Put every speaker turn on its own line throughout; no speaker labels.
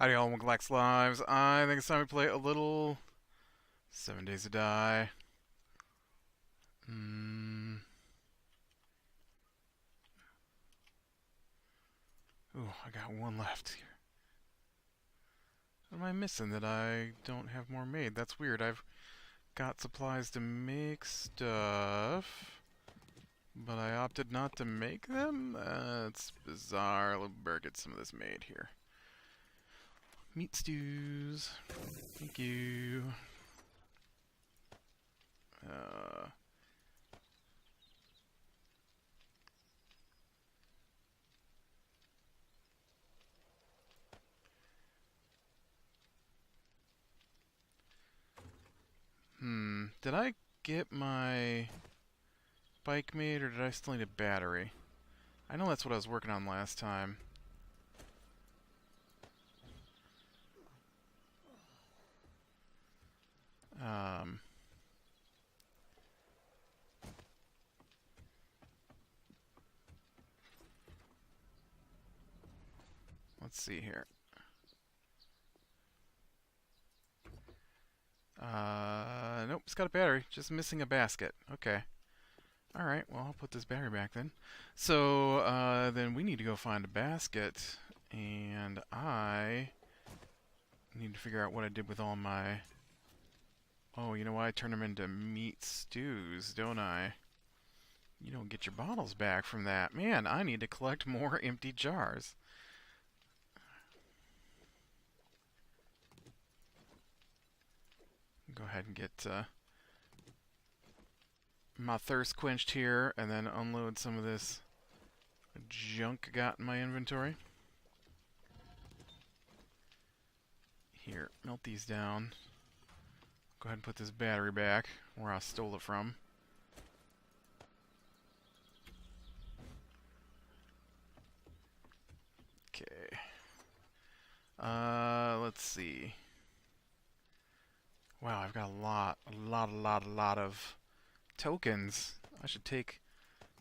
Howdy all, Muglax Lives. I think it's time we play a little 7 Days to Die. Mm. Ooh, I got one left here. What am I missing that I don't have more made? That's weird. I've got supplies to make stuff, but I opted not to make them? That's bizarre. Let me better get some of this made here. Meat stews. Thank you. Uh... Did I get my bike made, or did I still need a battery? I know that's what I was working on last time. Um, let's see here. Nope, it's got a battery. Just missing a basket. Okay. Alright, well, I'll put this battery back then. So, then we need to go find a basket. And I need to figure out what I did with all my... Oh, you know what? I turned them into meat stews, don't I? You don't get your bottles back from that. Man, I need to collect more empty jars. Go ahead and get my thirst quenched here, and then unload some of this junk I got in my inventory. Here, melt these down. Go ahead and put this battery back where I stole it from. Okay. Let's see. Wow, I've got a lot of tokens. I should take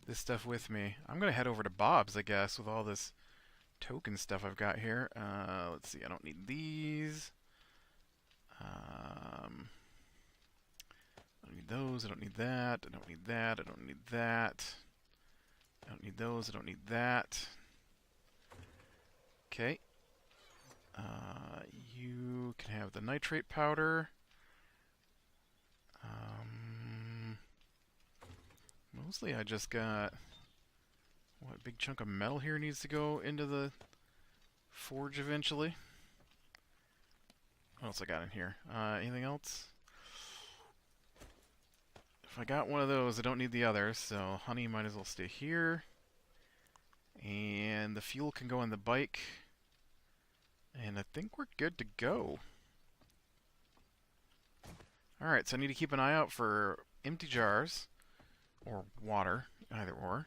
this stuff with me. I'm gonna head over to Bob's, I guess, with all this token stuff I've got here. Let's see, I don't need these. I don't need those, I don't need that, I don't need that, I don't need that. I don't need those, I don't need that. Okay. You can have the nitrate powder. Mostly I just got... What, big chunk of metal here needs to go into the forge eventually. What else I got in here? Anything else? If I got one of those, I don't need the others, so honey might as well stay here. And the fuel can go in the bike. And I think we're good to go. Alright, so I need to keep an eye out for empty jars. Or water, either or.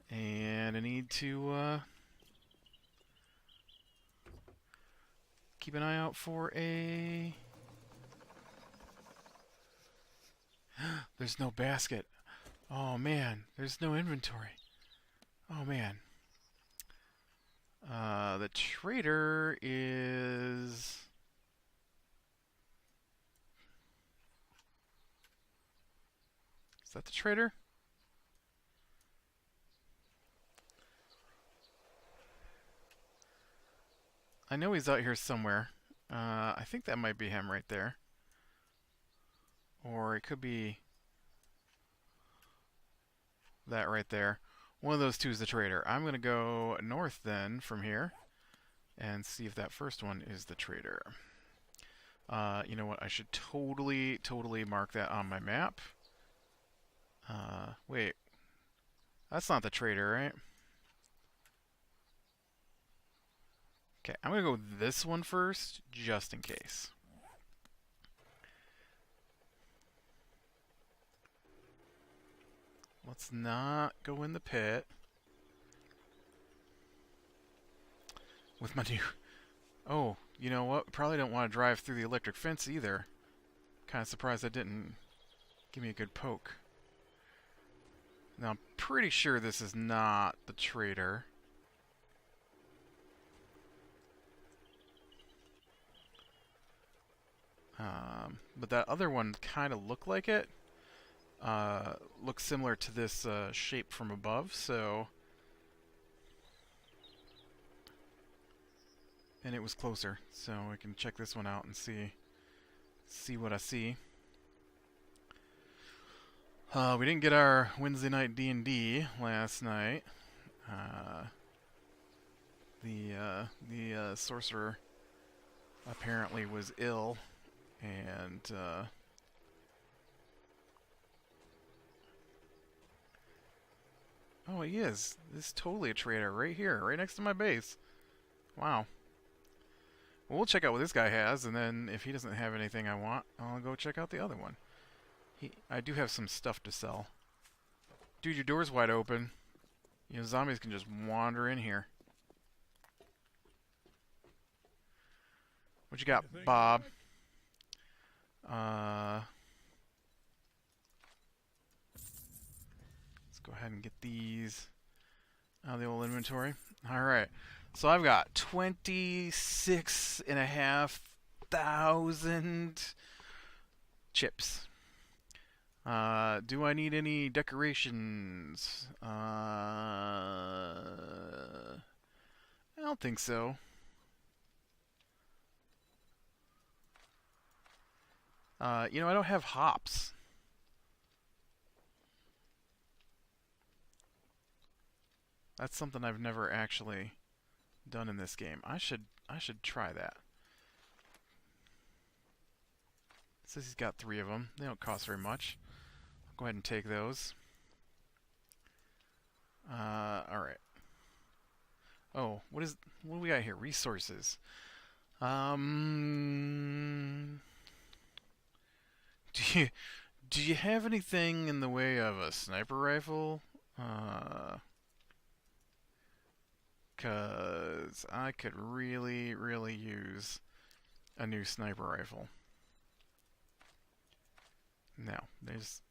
And I need to keep an eye out for a... There's no basket. Oh man, there's no inventory. Oh man. The trader is... Is that the trader? I know he's out here somewhere. I think that might be him right there. Or it could be that right there. One of those two is the trader. I'm going to go north then from here and see if that first one is the trader. You know what? I should totally mark that on my map. Wait. That's not the trader, right? Okay, I'm going to go this one first, just in case. Let's not go in the pit. With my new... Oh, you know what? Probably don't want to drive through the electric fence either. Kind of surprised that didn't give me a good poke. Now, I'm pretty sure this is not the trader. But that other one kind of looked like it. Looks similar to this shape from above, so... And it was closer, so I can check this one out and see what I see. We didn't get our Wednesday night D&D last night. The sorcerer apparently was ill, and oh, he is. This is totally a traitor right here, right next to my base. Wow. Well, we'll check out what this guy has, and then if he doesn't have anything I want, I'll go check out the other one. I do have some stuff to sell. Dude, your door's wide open. You know, zombies can just wander in here. What you got, Bob? Let's go ahead and get these out of the old inventory. Alright. So I've got 26,500 chips. Do I need any decorations? I don't think so. You know, I don't have hops. That's something I've never actually done in this game. I should try that. It says he's got 3 of them. They don't cost very much. I'll go ahead and take those. Alright. Oh, what do we got here? Resources. Do you have anything in the way of a sniper rifle? 'Cause I could really, really use a new sniper rifle. No, there's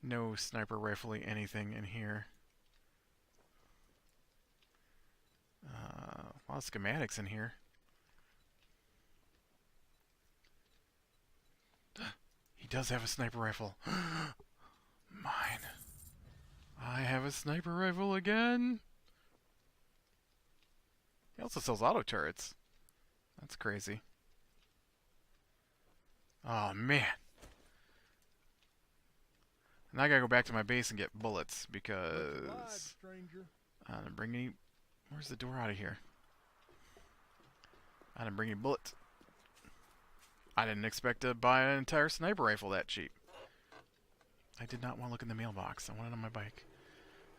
no sniper rifle-y anything in here. A lot of schematics in here. He does have a sniper rifle. Mine. I have a sniper rifle again. He also sells auto turrets. That's crazy. Oh, man. Now I gotta go back to my base and get bullets because I didn't bring any. Where's the door out of here? I didn't bring any bullets. I didn't expect to buy an entire sniper rifle that cheap. I did not want to look in the mailbox. I wanted on my bike.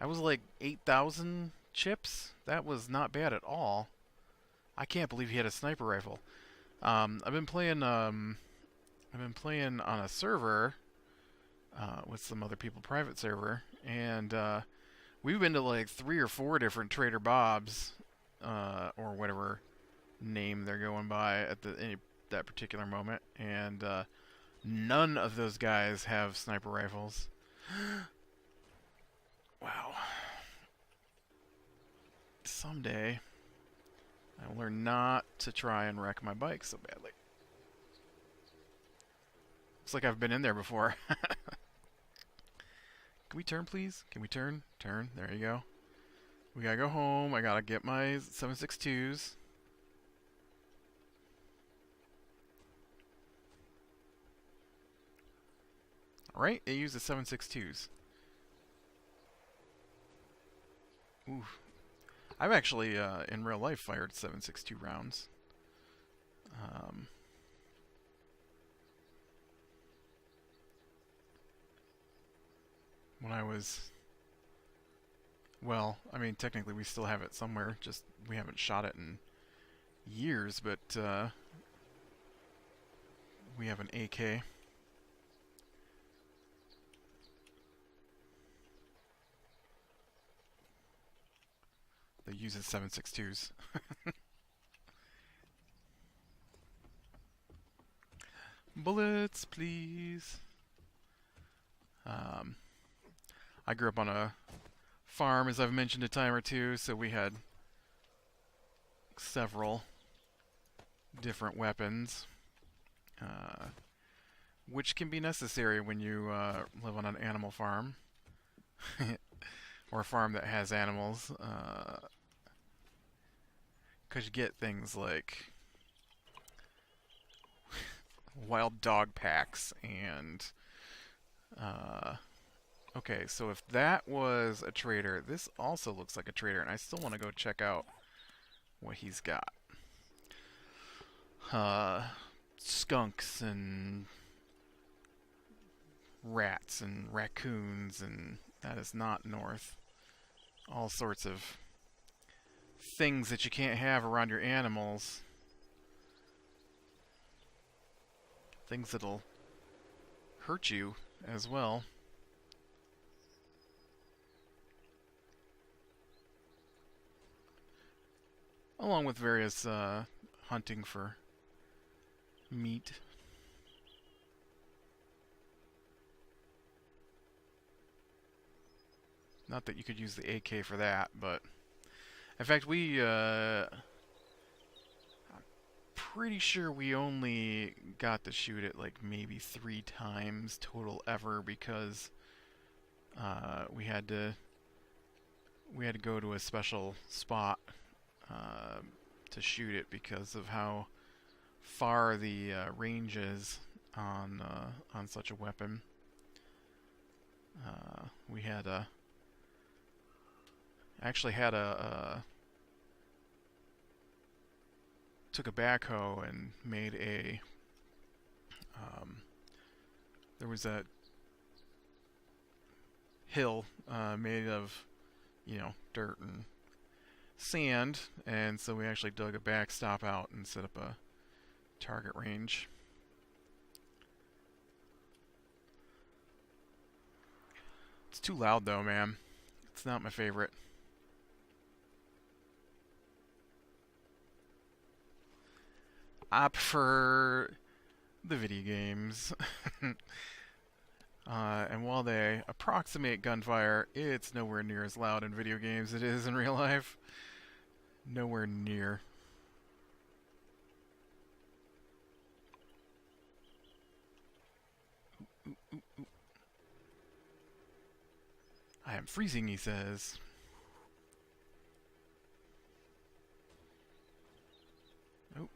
That was like 8,000 chips. That was not bad at all. I can't believe he had a sniper rifle. I've been playing on a server with some other people, private server, and we've been to like 3 or 4 different Trader Bob's or whatever name they're going by at that particular moment, and none of those guys have sniper rifles. Wow. Someday I will learn not to try and wreck my bike so badly. Looks like I've been in there before. Can we turn, please? Can we turn? Turn. There you go. We gotta go home. I gotta get my 7.62s. Alright, they use the 7.62s. Ooh. I've actually, in real life, fired 7.62 rounds. When I was... Well, I mean, technically we still have it somewhere, just we haven't shot it in years, but we have an AK. That uses 7.62s. Bullets, please. I grew up on a farm, as I've mentioned a time or two, so we had several different weapons. which can be necessary when you live on an animal farm or a farm that has animals, because you get things like wild dog packs and uh, okay, so if that was a trader, this also looks like a trader, and I still want to go check out what he's got. Uh, Skunks and rats and raccoons, and that is not north. All sorts of things that you can't have around your animals. Things that'll hurt you as well. Along with various hunting for meat. Not that you could use the AK for that, but in fact, I'm pretty sure we only got to shoot it like maybe 3 times total ever because we had to go to a special spot uh, to shoot it because of how far the range is on such a weapon. We had a actually had a took a backhoe and made a there was a hill made of dirt and sand, and so we actually dug a backstop out and set up a target range. It's too loud though, man. It's not my favorite. I prefer the video games. And while they approximate gunfire, it's nowhere near as loud in video games as it is in real life. Nowhere near. Ooh, ooh, ooh. I am freezing, he says. Oh.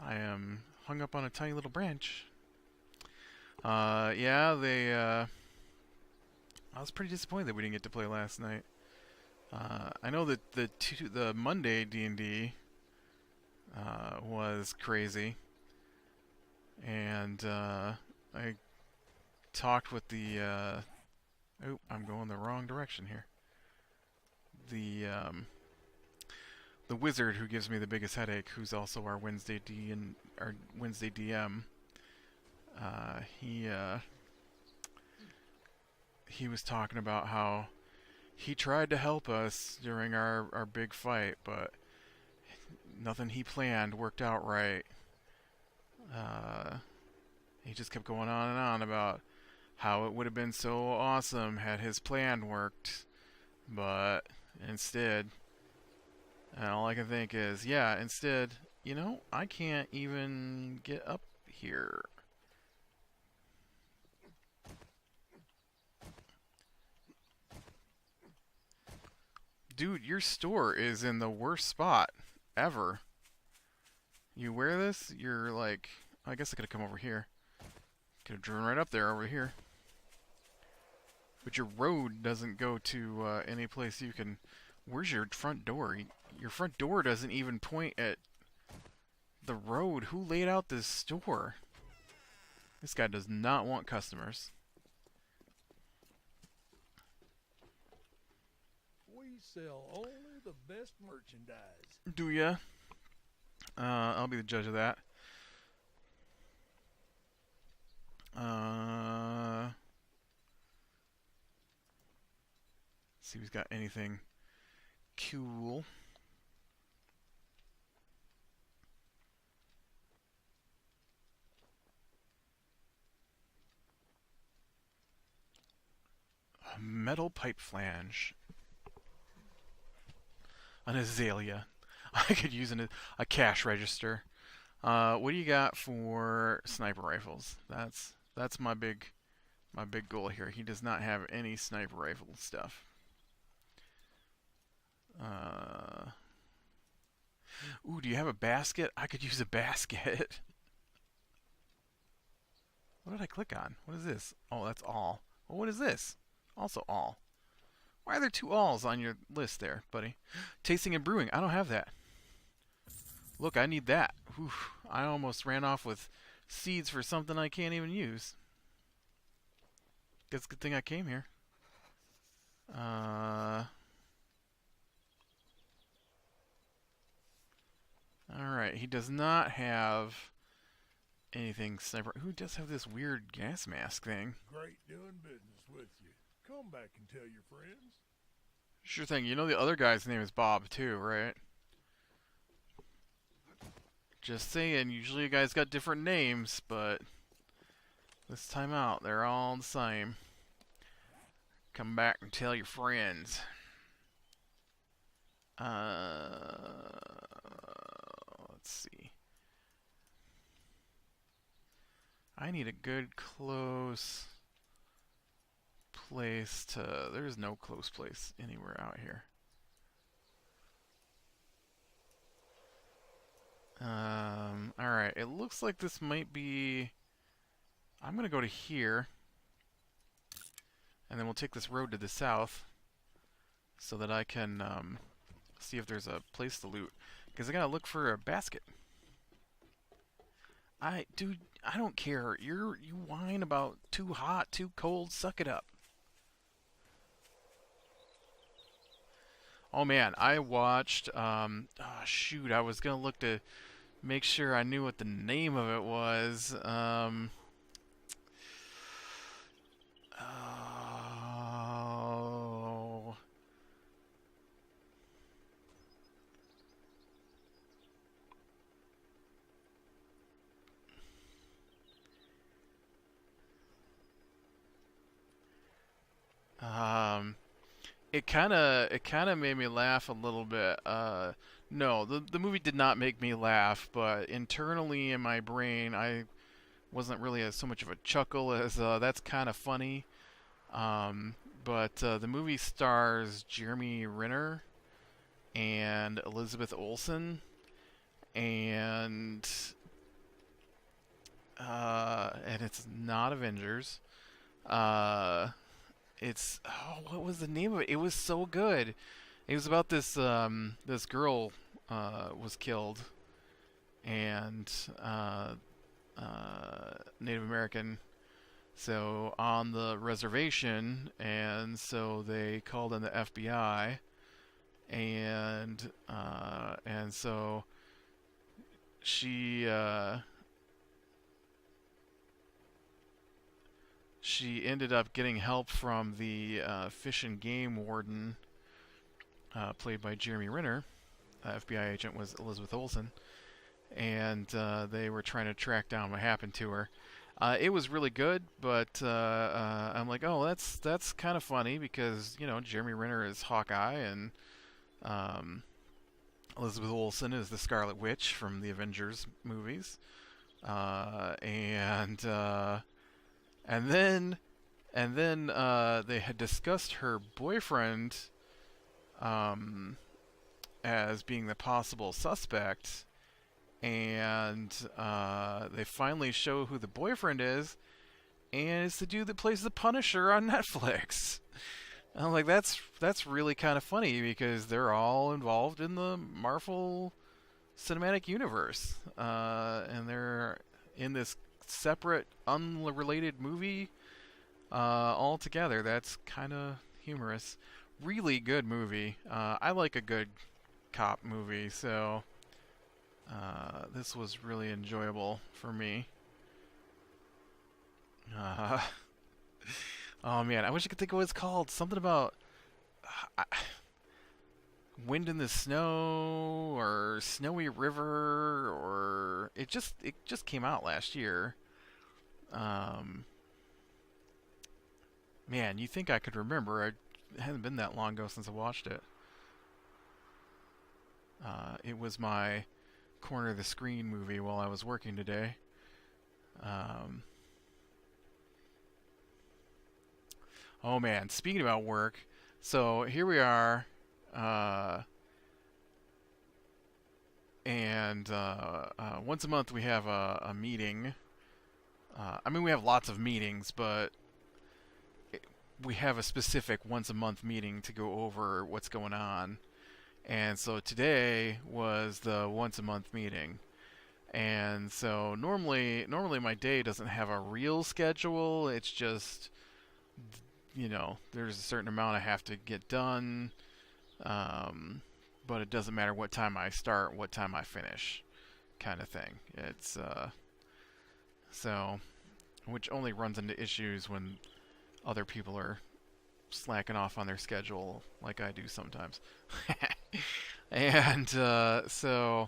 I am hung up on a tiny little branch. Yeah, I was pretty disappointed that we didn't get to play last night. I know that the Monday D&D was crazy, and I talked with the. Oh, I'm going the wrong direction here. The wizard who gives me the biggest headache, who's also our Wednesday DM. He was talking about how he tried to help us during our big fight, but nothing he planned worked out right. He just kept going on and on about how it would have been so awesome had his plan worked, but instead, and all I can think is, yeah, instead, I can't even get up here. Dude, your store is in the worst spot ever. You wear this, you're like, I guess I could have come over here. Could have driven right up there over here. But your road doesn't go to any place you can. Where's your front door? Your front door doesn't even point at the road. Who laid out this store? This guy does not want customers.
We sell only the best merchandise.
Do ya? I'll be the judge of that. See if he's got anything cool. A metal pipe flange. An azalea. I could use a cash register. What do you got for sniper rifles? That's my big goal here. He does not have any sniper rifle stuff. Uh, Ooh, do you have a basket? I could use a basket. What did I click on? What is this? Oh, that's all. Well, what is this? Also all. Why are there two alls on your list there, buddy? Tasting and brewing. I don't have that. Look, I need that. Whew, I almost ran off with seeds for something I can't even use. Guess good thing I came here. Uh, Alright, he does not have anything sniper. Who does have this weird gas mask thing?
Great doing business with you. Come back and tell your friends.
Sure thing. You know the other guy's name is Bob too, right? Just saying, usually you guys got different names, but this time out, they're all the same. Come back and tell your friends. Let's see. I need a good close place to... There's no close place anywhere out here. Alright, it looks like this might be... I'm gonna go to here. And then we'll take this road to the south. So that I can, see if there's a place to loot. Because I gotta look for a basket. Dude, I don't care. You whine about too hot, too cold, suck it up. Oh man, I watched, oh shoot, I was gonna look to make sure I knew what the name of it was. Oh, um, it kind of made me laugh a little bit. No, the movie did not make me laugh, but internally in my brain, I wasn't really so much of a chuckle as that's kind of funny. But the movie stars Jeremy Renner and Elizabeth Olsen, and and it's not Avengers. Uh, it's what was the name of it? It was so good. It was about this girl was killed, and Native American, so on the reservation, and so they called in the FBI, and so she she ended up getting help from the fish and game warden, played by Jeremy Renner. FBI agent was Elizabeth Olsen, and they were trying to track down what happened to her. It was really good, but I'm like, oh, that's kind of funny because Jeremy Renner is Hawkeye, and um, Elizabeth Olsen is the Scarlet Witch from the Avengers movies, and then they had discussed her boyfriend um, as being the possible suspect, and they finally show who the boyfriend is, and it's the dude that plays the Punisher on Netflix. And I'm like, that's really kind of funny because they're all involved in the Marvel Cinematic Universe, and they're in this separate, unrelated movie all together. That's kind of humorous. Really good movie. I like a good cop movie, so this was really enjoyable for me. Uh, oh man, I wish I could think of what it's called. Something about uh, Wind in the Snow or Snowy River, or it just came out last year. Um, Man, you think I could remember? It hasn't been that long ago since I watched it. It was my corner of the screen movie while I was working today. Um, oh man, speaking about work, so here we are, uh, and once a month we have a meeting. I mean, we have lots of meetings, but we have a specific once a month meeting to go over what's going on. And so today was the once a month meeting. And so normally my day doesn't have a real schedule. It's just, there's a certain amount I have to get done. But it doesn't matter what time I start, what time I finish, kind of thing. It's so which only runs into issues when other people are slacking off on their schedule like I do sometimes. And so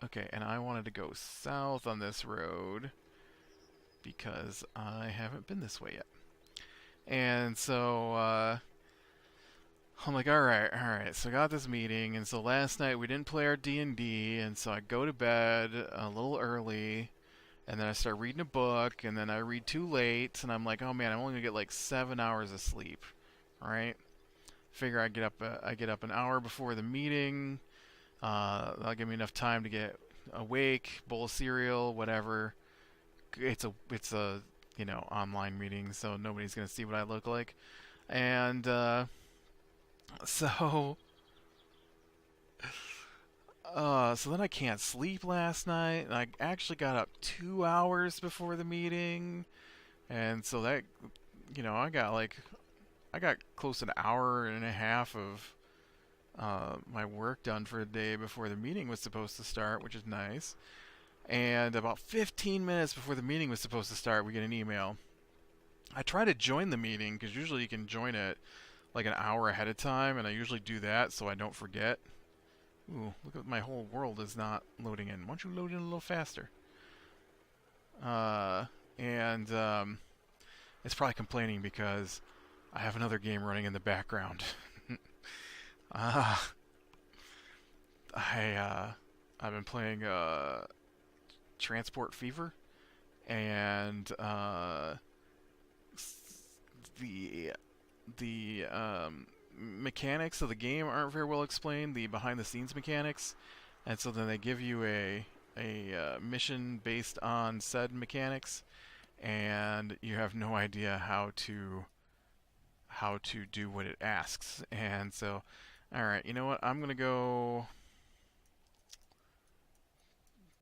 okay, and I wanted to go south on this road because I haven't been this way yet. And so I'm like, all right. So I got this meeting, and so last night we didn't play our D&D, and so I go to bed a little early, and then I start reading a book, and then I read too late, and I'm like, oh man, I'm only gonna get like 7 hours of sleep. All right. Figure I get up an hour before the meeting. That'll give me enough time to get awake, bowl of cereal, whatever. It's a online meeting, so nobody's gonna see what I look like. And so so then I can't sleep last night, and I actually got up 2 hours before the meeting, and so that I got close to an hour and a half of my work done for the day before the meeting was supposed to start, which is nice. And about 15 minutes before the meeting was supposed to start, we get an email. I try to join the meeting because usually you can join it like an hour ahead of time, and I usually do that so I don't forget. Ooh, look at my whole world is not loading in. Why don't you load in a little faster? And it's probably complaining because I have another game running in the background. uh, I've been playing Transport Fever, and the mechanics of the game aren't very well explained. The behind the scenes mechanics, and so then they give you a mission based on said mechanics, and you have no idea how to do what it asks. And so, all right, you know what? I'm gonna go.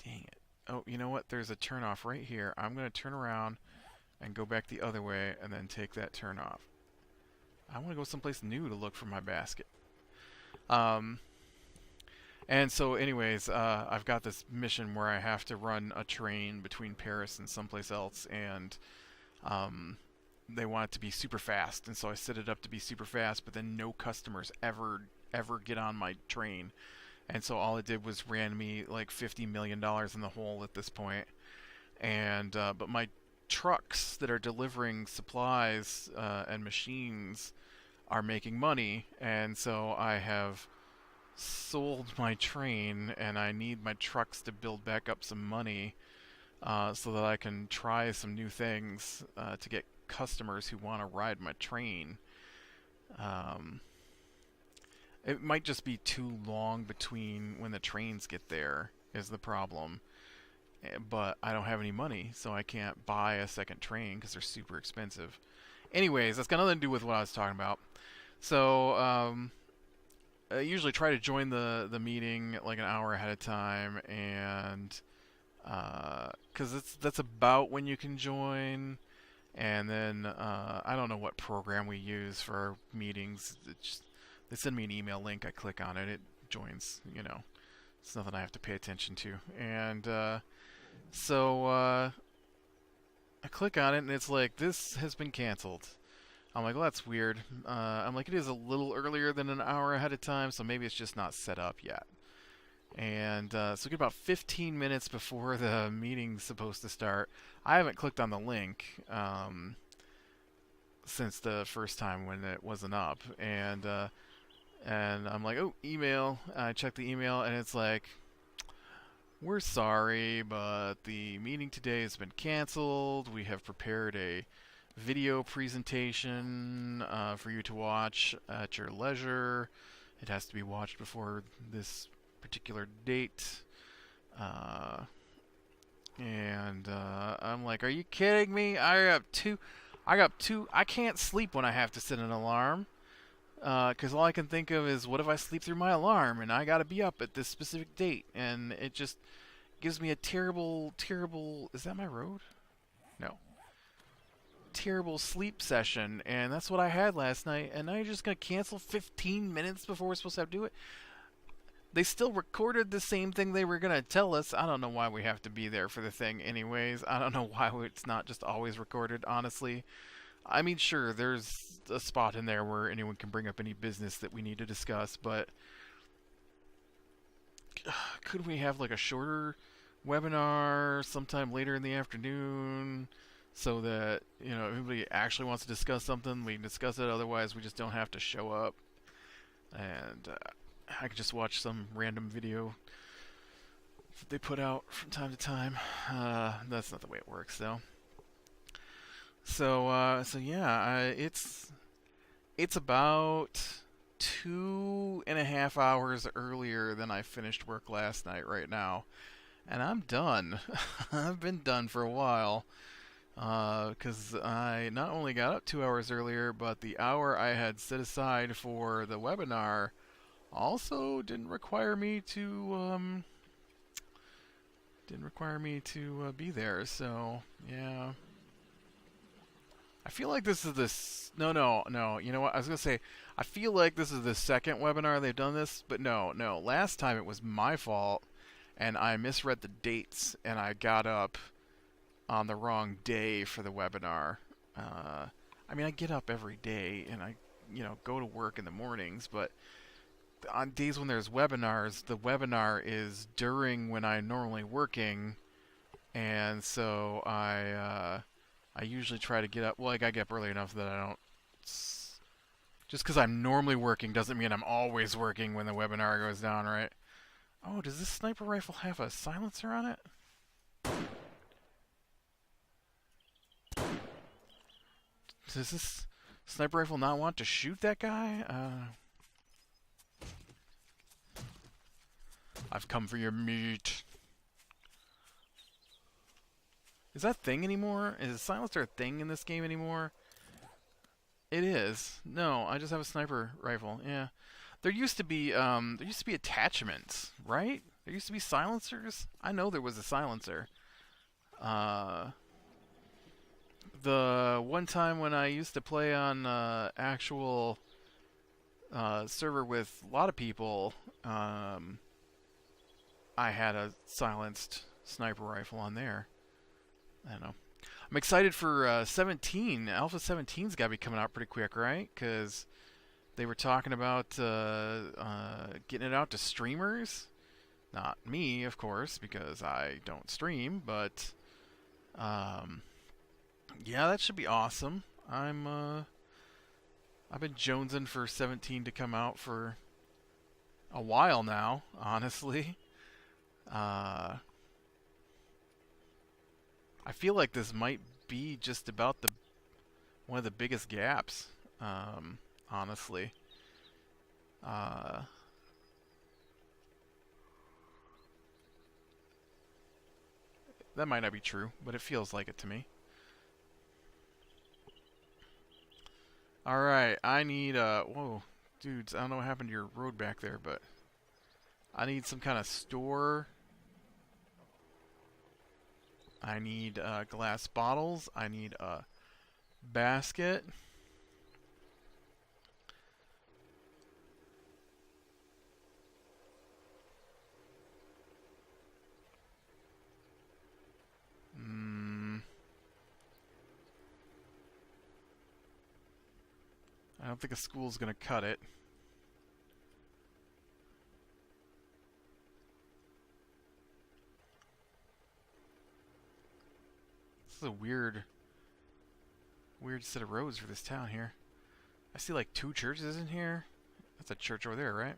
Dang it. Oh, you know what? There's a turn off right here. I'm going to turn around and go back the other way and then take that turn off. I want to go someplace new to look for my basket. Um, and so anyways, I've got this mission where I have to run a train between Paris and someplace else, and they want it to be super fast. And so I set it up to be super fast, but then no customers ever get on my train. And so all it did was ran me like $50 million in the hole at this point. And but my trucks that are delivering supplies and machines are making money, and so I have sold my train, and I need my trucks to build back up some money so that I can try some new things to get customers who want to ride my train. Um, It might just be too long between when the trains get there is the problem. But I don't have any money, so I can't buy a second train because they're super expensive. Anyways, that's got nothing to do with what I was talking about. So I usually try to join the meeting like an hour ahead of time, and because that's about when you can join. And then I don't know what program we use for our meetings. They send me an email link. I click on it. It joins. It's nothing I have to pay attention to. And so I click on it, and it's like, this has been canceled. I'm like, well, that's weird. I'm like, it is a little earlier than an hour ahead of time, so maybe it's just not set up yet. And so we get about 15 minutes before the meeting's supposed to start. I haven't clicked on the link since the first time when it wasn't up. And I'm like, oh, email. I check the email, and it's like, we're sorry, but the meeting today has been canceled. We have prepared a video presentation for you to watch at your leisure. It has to be watched before this particular date. Uh, and I'm like, are you kidding me? I can't sleep when I have to set an alarm. Because all I can think of is, what if I sleep through my alarm and I gotta be up at this specific date? And it just gives me a terrible, terrible. Is that my road? No. Terrible sleep session, and that's what I had last night. And now you're just gonna cancel 15 minutes before we're supposed to have to do it? They still recorded the same thing they were gonna tell us. I don't know why we have to be there for the thing, anyways. I don't know why it's not just always recorded, honestly. I mean, sure, there's a spot in there where anyone can bring up any business that we need to discuss, but could we have like a shorter webinar sometime later in the afternoon so that, if anybody actually wants to discuss something, we can discuss it. Otherwise, we just don't have to show up. And I could just watch some random video that they put out from time to time. That's not the way it works, though. So yeah, it's about 2.5 hours earlier than I finished work last night right now, and I'm done. I've been done for a while, because I not only got up 2 hours earlier, but the hour I had set aside for the webinar also didn't require me to be there. So yeah. I feel like this is this. No, no, no. You know what? I was going to say, I feel like this is the second webinar they've done this, but no, no. Last time it was my fault, and I misread the dates, and I got up on the wrong day for the webinar. I mean, I get up every day, and I, go to work in the mornings, but on days when there's webinars, the webinar is during when I'm normally working, and so I usually try to get up. Well, I gotta get up early enough that I don't. Just because I'm normally working doesn't mean I'm always working when the webinar goes down, right? Oh, does this sniper rifle have a silencer on it? Does this sniper rifle not want to shoot that guy? I've come for your meat. Is that thing anymore? Is silencer a thing in this game anymore? It is. No, I just have a sniper rifle. Yeah. There used to be attachments, right? There used to be silencers. I know there was a silencer. The one time when I used to play on actual server with a lot of people, I had a silenced sniper rifle on there. I don't know. I'm excited for 17. Alpha 17's got to be coming out pretty quick, right? Because they were talking about getting it out to streamers. Not me, of course, because I don't stream. But yeah, that should be awesome. I've been jonesing for 17 to come out for a while now, honestly. I feel like this might be just about one of the biggest gaps, honestly. That might not be true, but it feels like it to me. Alright, I need, whoa, dudes, I don't know what happened to your road back there, but I need some kind of store. I need glass bottles. I need a basket. I don't think a school's gonna cut it. This is a weird set of roads for this town here. I see like 2 churches in here. That's a church over there, right?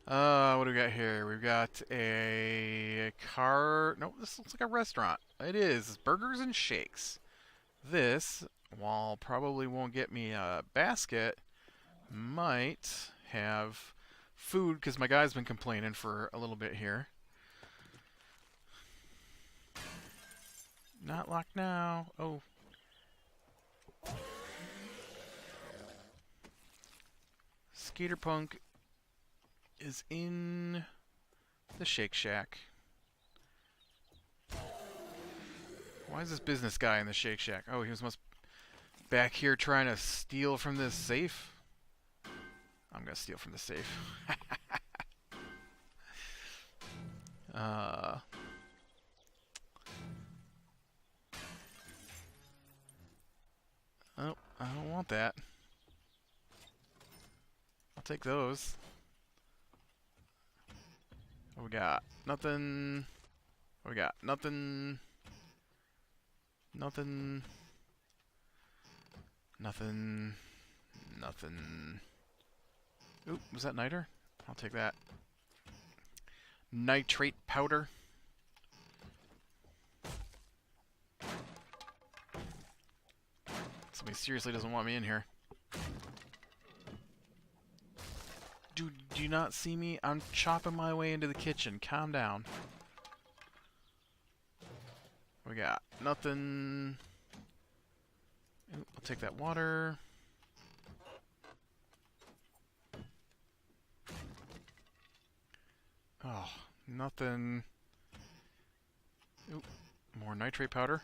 What do we got here? We've got a car. No, this looks like a restaurant. It is burgers and shakes. This, while probably won't get me a basket, might have food because my guy's been complaining for a little bit here. Not locked now. Oh. Skater Punk is in the Shake Shack. Why is this business guy in the Shake Shack? Oh, he was must back here trying to steal from this safe. I'm gonna steal from the safe. uh, oh, I don't want that. I'll take those. What we got? Nothing. What we got? Nothing. Nothing. Nothing. Nothing. Oop, was that niter? I'll take that. Nitrate powder. Somebody seriously doesn't want me in here. Dude, do you not see me? I'm chopping my way into the kitchen. Calm down. What we got? Nothing. Ooh, I'll take that water. Oh, nothing. Ooh, more nitrate powder.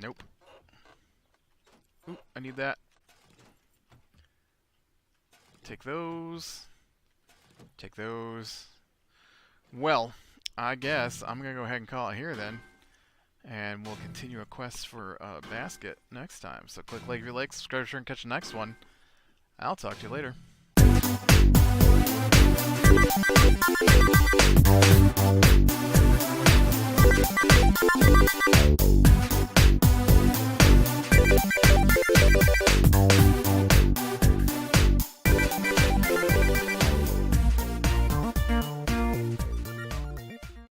Nope. Ooh, I need that. Take those. Take those. Well, I guess I'm going to go ahead and call it here then. And we'll continue a quest for a basket next time. So click like if you like, subscribe, share, and catch the next one. I'll talk to you later.